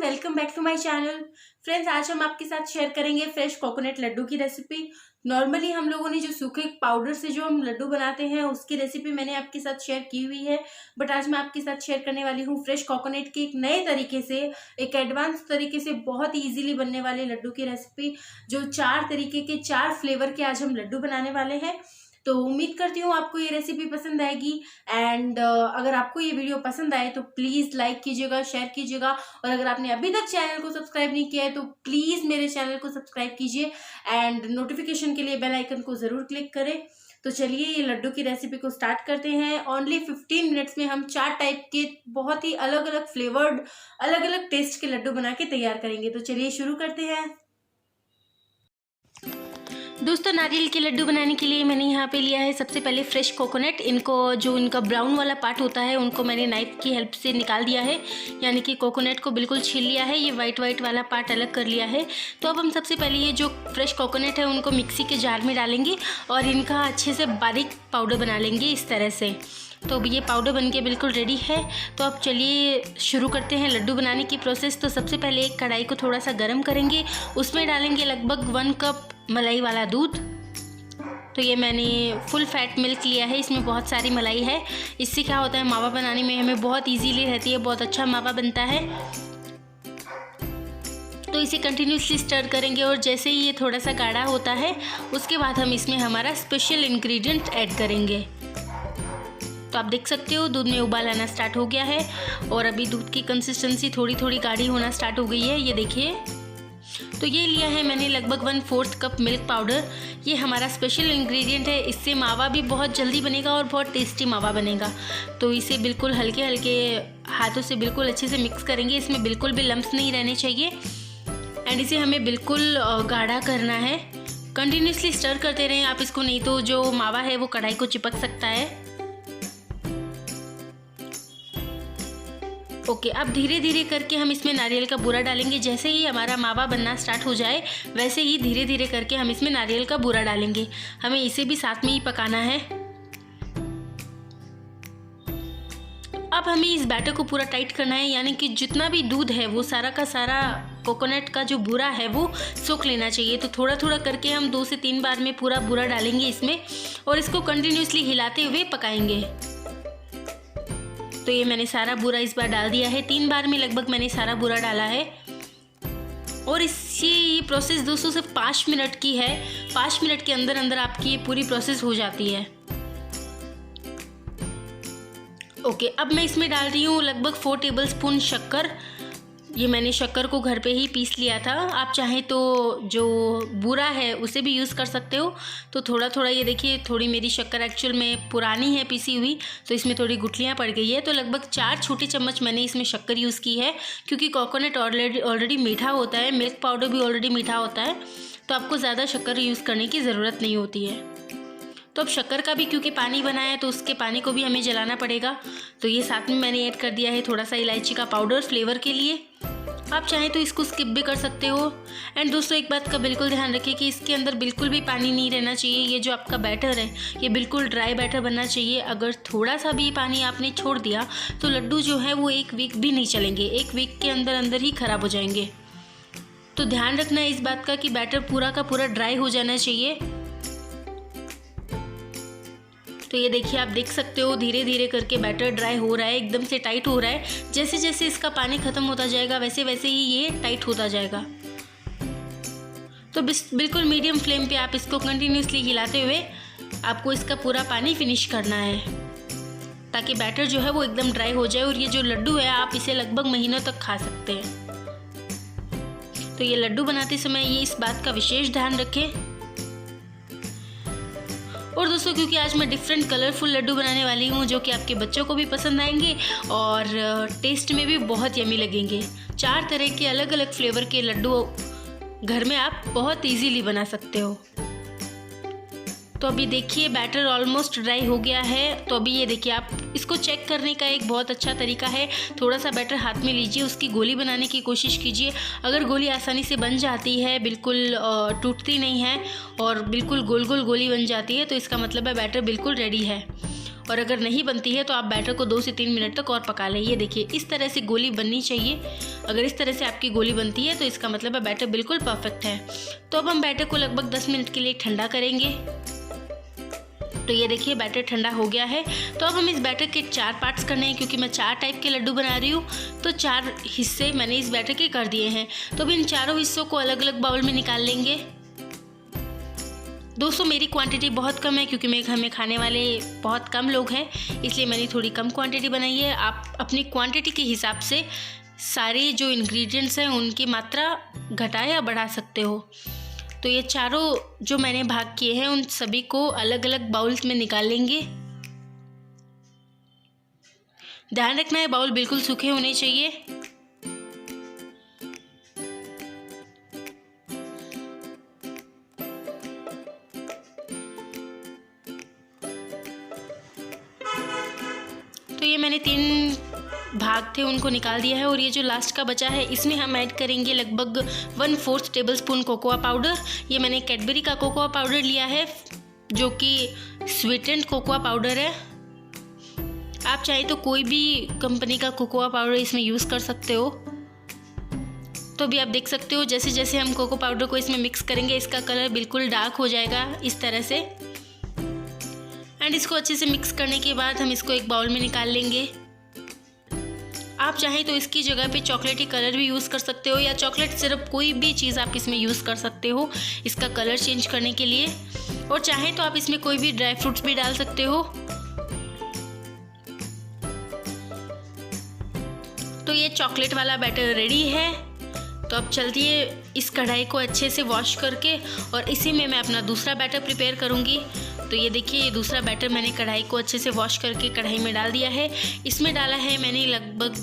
Welcome back to my channel. Friends, आज हम आपके साथ शेयर करेंगे फ्रेश कोकोनट लड्डू की रेसिपी। नॉर्मली हम लोगों ने जो सूखे पाउडर से जो हम लड्डू बनाते हैं उसकी रेसिपी मैंने आपके साथ शेयर की हुई है, बट आज मैं आपके साथ शेयर करने वाली हूँ फ्रेश कोकोनट की एक नए तरीके से, एक एडवांस तरीके से बहुत इजीली बनने वाले लड्डू की रेसिपी। जो 4 तरीके के 4 फ्लेवर के आज हम लड्डू बनाने वाले हैं। तो उम्मीद करती हूँ आपको ये रेसिपी पसंद आएगी। एंड अगर आपको ये वीडियो पसंद आए तो प्लीज़ लाइक कीजिएगा, शेयर कीजिएगा, और अगर आपने अभी तक चैनल को सब्सक्राइब नहीं किया है तो प्लीज़ मेरे चैनल को सब्सक्राइब कीजिए एंड नोटिफिकेशन के लिए बेल आइकन को ज़रूर क्लिक करें। तो चलिए ये लड्डू की रेसिपी को स्टार्ट करते हैं। ओनली 15 मिनट्स में हम 4 टाइप के बहुत ही अलग अलग फ्लेवर्ड, अलग अलग टेस्ट के लड्डू बना के तैयार करेंगे। तो चलिए शुरू करते हैं। दोस्तों, नारियल के लड्डू बनाने के लिए मैंने यहाँ पे लिया है सबसे पहले फ्रेश कोकोनट। इनको जो इनका ब्राउन वाला पार्ट होता है उनको मैंने नाइफ की हेल्प से निकाल दिया है, यानी कि कोकोनट को बिल्कुल छील लिया है। ये वाइट वाला पार्ट अलग कर लिया है। तो अब हम सबसे पहले ये जो फ्रेश कोकोनट है उनको मिक्सी के जार में डालेंगे और इनका अच्छे से बारीक पाउडर बना लेंगे इस तरह से। तो अब ये पाउडर बनके बिल्कुल रेडी है। तो अब चलिए शुरू करते हैं लड्डू बनाने की प्रोसेस। तो सबसे पहले एक कढ़ाई को थोड़ा सा गर्म करेंगे, उसमें डालेंगे लगभग 1 कप मलाई वाला दूध। तो ये मैंने फुल फैट मिल्क लिया है, इसमें बहुत सारी मलाई है। इससे क्या होता है, मावा बनाने में हमें बहुत इजीली रहती है, बहुत अच्छा मावा बनता है। तो इसे कंटिन्यूसली स्टर करेंगे और जैसे ही ये थोड़ा सा गाढ़ा होता है उसके बाद हम इसमें हमारा स्पेशल इंग्रेडिएंट ऐड करेंगे। तो आप देख सकते हो दूध में उबाल आना स्टार्ट हो गया है और अभी दूध की कंसिस्टेंसी थोड़ी थोड़ी गाढ़ी होना स्टार्ट हो गई है, ये देखिए। तो ये लिया है मैंने लगभग 1/4 कप मिल्क पाउडर। ये हमारा स्पेशल इंग्रेडिएंट है, इससे मावा भी बहुत जल्दी बनेगा और बहुत टेस्टी मावा बनेगा। तो इसे बिल्कुल हल्के हल्के हाथों से बिल्कुल अच्छे से मिक्स करेंगे। इसमें बिल्कुल भी लम्स नहीं रहने चाहिए एंड इसे हमें बिल्कुल गाढ़ा करना है। कंटिन्यूसली स्टर करते रहें आप इसको, नहीं तो जो मावा है वो कढ़ाई को चिपक सकता है। ओके, अब धीरे धीरे करके हम इसमें नारियल का बूरा डालेंगे। जैसे ही हमारा मावा बनना स्टार्ट हो जाए वैसे ही धीरे धीरे करके हम इसमें नारियल का बूरा डालेंगे। हमें इसे भी साथ में ही पकाना है। अब हमें इस बैटर को पूरा टाइट करना है, यानी कि जितना भी दूध है वो सारा का सारा कोकोनट का जो बूरा है वो सोख लेना चाहिए। तो थोड़ा थोड़ा करके हम 2 से 3 बार में पूरा बूरा डालेंगे इसमें और इसको कंटिन्यूसली हिलाते हुए पकाएंगे। तो ये मैंने सारा बूरा इस बार डाल दिया है, 3 बार में लगभग मैंने सारा बूरा डाला है। और ये प्रोसेस दोस्तों सिर्फ 5 मिनट की है। 5 मिनट के अंदर अंदर आपकी ये पूरी प्रोसेस हो जाती है। ओके, अब मैं इसमें डाल रही हूँ लगभग 4 टेबलस्पून शक्कर। ये मैंने शक्कर को घर पे ही पीस लिया था। आप चाहें तो जो बूरा है उसे भी यूज़ कर सकते हो। तो थोड़ा थोड़ा ये देखिए, थोड़ी मेरी शक्कर एक्चुअल में पुरानी है पीसी हुई, तो इसमें थोड़ी गुठलियाँ पड़ गई है। तो लगभग 4 छोटे चम्मच मैंने इसमें शक्कर यूज़ की है, क्योंकि कोकोनट ऑलरेडी मीठा होता है, मिल्क पाउडर भी ऑलरेडी मीठा होता है, तो आपको ज़्यादा शक्कर यूज़ करने की ज़रूरत नहीं होती है। तो अब शक्कर का भी क्योंकि पानी बना है तो उसके पानी को भी हमें जलाना पड़ेगा। तो ये साथ में मैंने ऐड कर दिया है थोड़ा सा इलायची का पाउडर फ्लेवर के लिए। आप चाहें तो इसको स्किप भी कर सकते हो। एंड दोस्तों, एक बात का बिल्कुल ध्यान रखिए कि इसके अंदर बिल्कुल भी पानी नहीं रहना चाहिए। ये जो आपका बैटर है ये बिल्कुल ड्राई बैटर बनना चाहिए। अगर थोड़ा सा भी पानी आपने छोड़ दिया तो लड्डू जो है वो 1 वीक भी नहीं चलेंगे, 1 वीक के अंदर अंदर ही ख़राब हो जाएंगे। तो ध्यान रखना है इस बात का कि बैटर पूरा का पूरा ड्राई हो जाना चाहिए। तो ये देखिए, आप देख सकते हो धीरे धीरे करके बैटर ड्राई हो रहा है, एकदम से टाइट हो रहा है। जैसे जैसे इसका पानी ख़त्म होता जाएगा वैसे वैसे ही ये टाइट होता जाएगा। तो बिल्कुल मीडियम फ्लेम पे आप इसको कंटिन्यूसली हिलाते हुए आपको इसका पूरा पानी फिनिश करना है, ताकि बैटर जो है वो एकदम ड्राई हो जाए। और ये जो लड्डू है आप इसे लगभग महीनों तक खा सकते हैं। तो ये लड्डू बनाते समय ये इस बात का विशेष ध्यान रखें। और दोस्तों, क्योंकि आज मैं डिफरेंट कलरफुल लड्डू बनाने वाली हूँ जो कि आपके बच्चों को भी पसंद आएंगे और टेस्ट में भी बहुत यमी लगेंगे। 4 तरह के अलग अलग फ्लेवर के लड्डू घर में आप बहुत इजीली बना सकते हो। तो अभी देखिए बैटर ऑलमोस्ट ड्राई हो गया है। तो अभी ये देखिए, आप इसको चेक करने का एक बहुत अच्छा तरीका है, थोड़ा सा बैटर हाथ में लीजिए, उसकी गोली बनाने की कोशिश कीजिए। अगर गोली आसानी से बन जाती है, बिल्कुल टूटती नहीं है और बिल्कुल गोल गोल गोली बन जाती है, तो इसका मतलब है बैटर बिल्कुल रेडी है। और अगर नहीं बनती है तो आप बैटर को 2 से 3 मिनट तक और पका लें। ये देखिए इस तरह से गोली बननी चाहिए। अगर इस तरह से आपकी गोली बनती है तो इसका मतलब है बैटर बिल्कुल परफेक्ट है। तो अब हम बैटर को लगभग 10 मिनट के लिए ठंडा करेंगे। तो ये देखिए बैटर ठंडा हो गया है। तो अब हम इस बैटर के 4 पार्ट्स करने हैं, क्योंकि मैं 4 टाइप के लड्डू बना रही हूँ तो 4 हिस्से मैंने इस बैटर के कर दिए हैं। तो अब इन चारों हिस्सों को अलग अलग बाउल में निकाल लेंगे। दोस्तों मेरी क्वांटिटी बहुत कम है, क्योंकि मेरे घर में खाने वाले बहुत कम लोग हैं, इसलिए मैंने थोड़ी कम क्वांटिटी बनाई है। आप अपनी क्वांटिटी के हिसाब से सारे जो इंग्रेडिएंट्स हैं उनकी मात्रा घटा या बढ़ा सकते हो। तो ये चारों जो मैंने भाग किए हैं उन सभी को अलग अलग बाउल्स में निकाल लेंगे। ध्यान रखना है बाउल बिल्कुल सूखे होने चाहिए। तो ये मैंने 3 भाग थे उनको निकाल दिया है। और ये जो लास्ट का बचा है इसमें हम ऐड करेंगे लगभग 1/4 टेबलस्पून कोकोआ पाउडर। ये मैंने कैडबरी का कोकोआ पाउडर लिया है, जो कि स्वीटेंड कोकोआ पाउडर है। आप चाहे तो कोई भी कंपनी का कोकोआ पाउडर इसमें यूज़ कर सकते हो। तो भी आप देख सकते हो जैसे जैसे हम कोको पाउडर को इसमें मिक्स करेंगे इसका कलर बिल्कुल डार्क हो जाएगा इस तरह से। एंड इसको अच्छे से मिक्स करने के बाद हम इसको एक बाउल में निकाल लेंगे। आप चाहें तो इसकी जगह पे चॉकलेटी कलर भी यूज़ कर सकते हो, या चॉकलेट सिर्फ कोई भी चीज़ आप इसमें यूज़ कर सकते हो इसका कलर चेंज करने के लिए। और चाहें तो आप इसमें कोई भी ड्राई फ्रूट्स भी डाल सकते हो। तो ये चॉकलेट वाला बैटर रेडी है। तो अब चलती इस कढ़ाई को अच्छे से वॉश करके और इसी में मैं अपना दूसरा बैटर प्रिपेयर करूँगी। तो ये देखिए ये दूसरा बैटर मैंने कढ़ाई को अच्छे से वॉश करके कढ़ाई में डाल दिया है। इसमें डाला है मैंने लगभग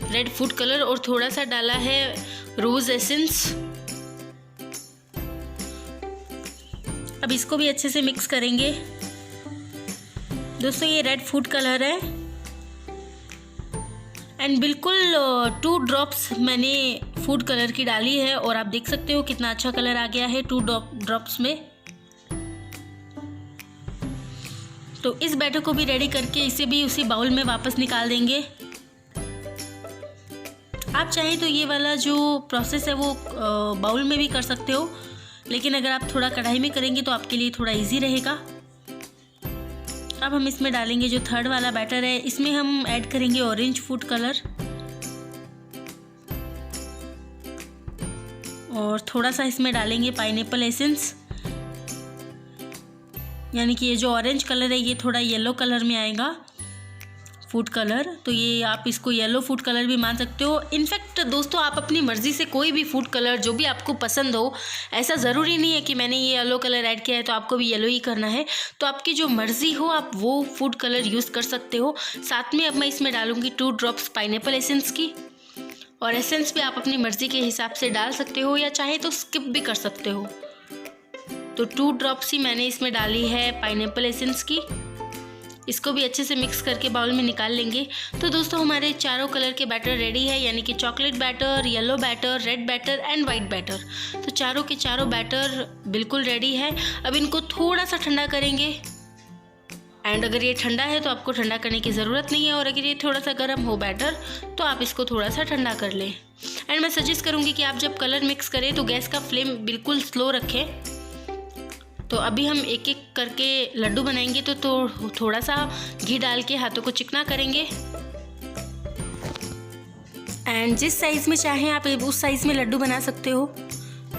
रेड फूड कलर और थोड़ा सा डाला है रोज़ एसेंस। अब इसको भी अच्छे से मिक्स करेंगे। दोस्तों ये रेड फूड कलर है एंड बिल्कुल 2 ड्रॉप्स मैंने फूड कलर की डाली है और आप देख सकते हो कितना अच्छा कलर आ गया है 2 ड्रॉप्स में। तो इस बैटर को भी रेडी करके इसे भी उसी बाउल में वापस निकाल देंगे। आप चाहें तो ये वाला जो प्रोसेस है वो बाउल में भी कर सकते हो, लेकिन अगर आप थोड़ा कढ़ाई में करेंगे तो आपके लिए थोड़ा इजी रहेगा। अब हम इसमें डालेंगे जो 3rd वाला बैटर है, इसमें हम ऐड करेंगे ऑरेंज फूड कलर और थोड़ा सा इसमें डालेंगे पाइनएप्पल एसेंस, यानी कि ये जो ऑरेंज कलर है ये थोड़ा येलो कलर में आएगा फूड कलर। तो ये आप इसको येलो फूड कलर भी मान सकते हो। इनफैक्ट दोस्तों आप अपनी मर्ज़ी से कोई भी फूड कलर जो भी आपको पसंद हो, ऐसा ज़रूरी नहीं है कि मैंने ये येलो कलर ऐड किया है तो आपको भी येलो ही करना है। तो आपकी जो मर्ज़ी हो आप वो फूड कलर यूज़ कर सकते हो। साथ में अब मैं इसमें डालूँगी 2 ड्रॉप्स पाइनएप्पल एसेंस की, और एसेंस भी आप अपनी मर्ज़ी के हिसाब से डाल सकते हो या चाहे तो स्किप भी कर सकते हो। तो 2 ड्रॉप्स ही मैंने इसमें डाली है पाइनएप्पल एसेंस की। इसको भी अच्छे से मिक्स करके बाउल में निकाल लेंगे। तो दोस्तों हमारे चारों कलर के बैटर रेडी है, यानी कि chocolate batter, yellow batter, red batter and white batter. तो चारों के चारों बैटर बिल्कुल रेडी है। अब इनको थोड़ा सा ठंडा करेंगे एंड अगर ये ठंडा है तो आपको ठंडा करने की ज़रूरत नहीं है, और अगर ये थोड़ा सा गर्म हो बैटर तो आप इसको थोड़ा सा ठंडा कर लें। एंड मैं सजेस्ट करूँगी कि आप जब कलर मिक्स करें तो गैस का फ्लेम बिल्कुल स्लो रखें। तो अभी हम एक एक करके लड्डू बनाएंगे तो थोड़ा सा घी डाल के हाथों को चिकना करेंगे। एंड जिस साइज़ में चाहें आप उस साइज़ में लड्डू बना सकते हो।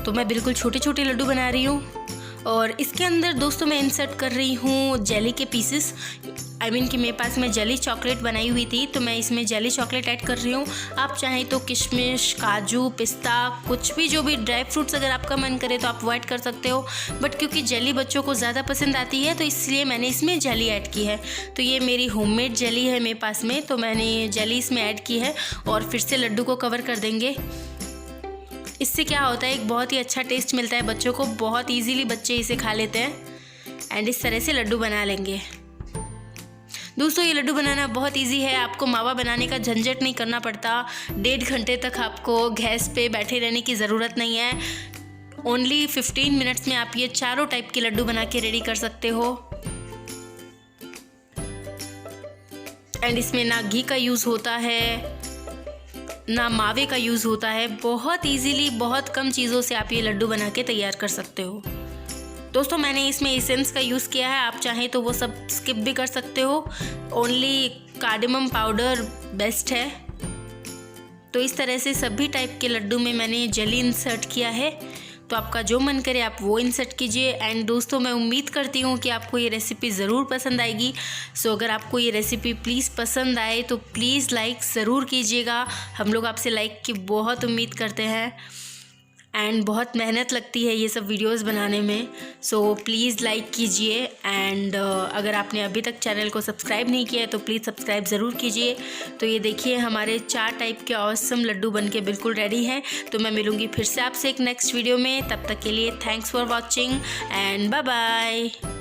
तो मैं बिल्कुल छोटे छोटे लड्डू बना रही हूँ और इसके अंदर दोस्तों मैं इंसर्ट कर रही हूँ जेली के पीसेस। कि मेरे पास में जेली चॉकलेट बनाई हुई थी तो मैं इसमें जेली चॉकलेट ऐड कर रही हूँ। आप चाहें तो किशमिश, काजू, पिस्ता, कुछ भी जो भी ड्राई फ्रूट्स अगर आपका मन करे तो आप वो ऐड कर सकते हो, बट क्योंकि जेली बच्चों को ज़्यादा पसंद आती है तो इसलिए मैंने इसमें जेली ऐड की है। तो ये मेरी होममेड जेली है मेरे पास में, तो मैंने जेली इसमें ऐड की है और फिर से लड्डू को कवर कर देंगे। इससे क्या होता है, एक बहुत ही अच्छा टेस्ट मिलता है बच्चों को, बहुत ईजीली बच्चे इसे खा लेते हैं। एंड इस तरह से लड्डू बना लेंगे। दोस्तों ये लड्डू बनाना बहुत इजी है, आपको मावा बनाने का झंझट नहीं करना पड़ता। 1.5 घंटे तक आपको गैस पे बैठे रहने की ज़रूरत नहीं है। ओनली 15 मिनट्स में आप ये चारों टाइप के लड्डू बना के रेडी कर सकते हो। एंड इसमें ना घी का यूज़ होता है ना मावे का यूज़ होता है। बहुत इजीली बहुत कम चीज़ों से आप ये लड्डू बना के तैयार कर सकते हो। दोस्तों मैंने इसमें एसेंस का यूज़ किया है, आप चाहें तो वो सब स्किप भी कर सकते हो। ओनली कार्डेमम पाउडर बेस्ट है। तो इस तरह से सभी टाइप के लड्डू में मैंने जेली इंसर्ट किया है। तो आपका जो मन करे आप वो इंसर्ट कीजिए। एंड दोस्तों मैं उम्मीद करती हूँ कि आपको ये रेसिपी ज़रूर पसंद आएगी। सो अगर आपको ये रेसिपी प्लीज़ पसंद आए तो प्लीज़ लाइक ज़रूर कीजिएगा। हम लोग आपसे लाइक की बहुत उम्मीद करते हैं एंड बहुत मेहनत लगती है ये सब वीडियोस बनाने में। सो प्लीज़ लाइक कीजिए। एंड अगर आपने अभी तक चैनल को सब्सक्राइब नहीं किया है तो प्लीज़ सब्सक्राइब ज़रूर कीजिए। तो ये देखिए हमारे 4 टाइप के ऑसम लड्डू बनके बिल्कुल रेडी हैं। तो मैं मिलूँगी फिर से आपसे एक नेक्स्ट वीडियो में। तब तक के लिए thanks for watching and bye bye.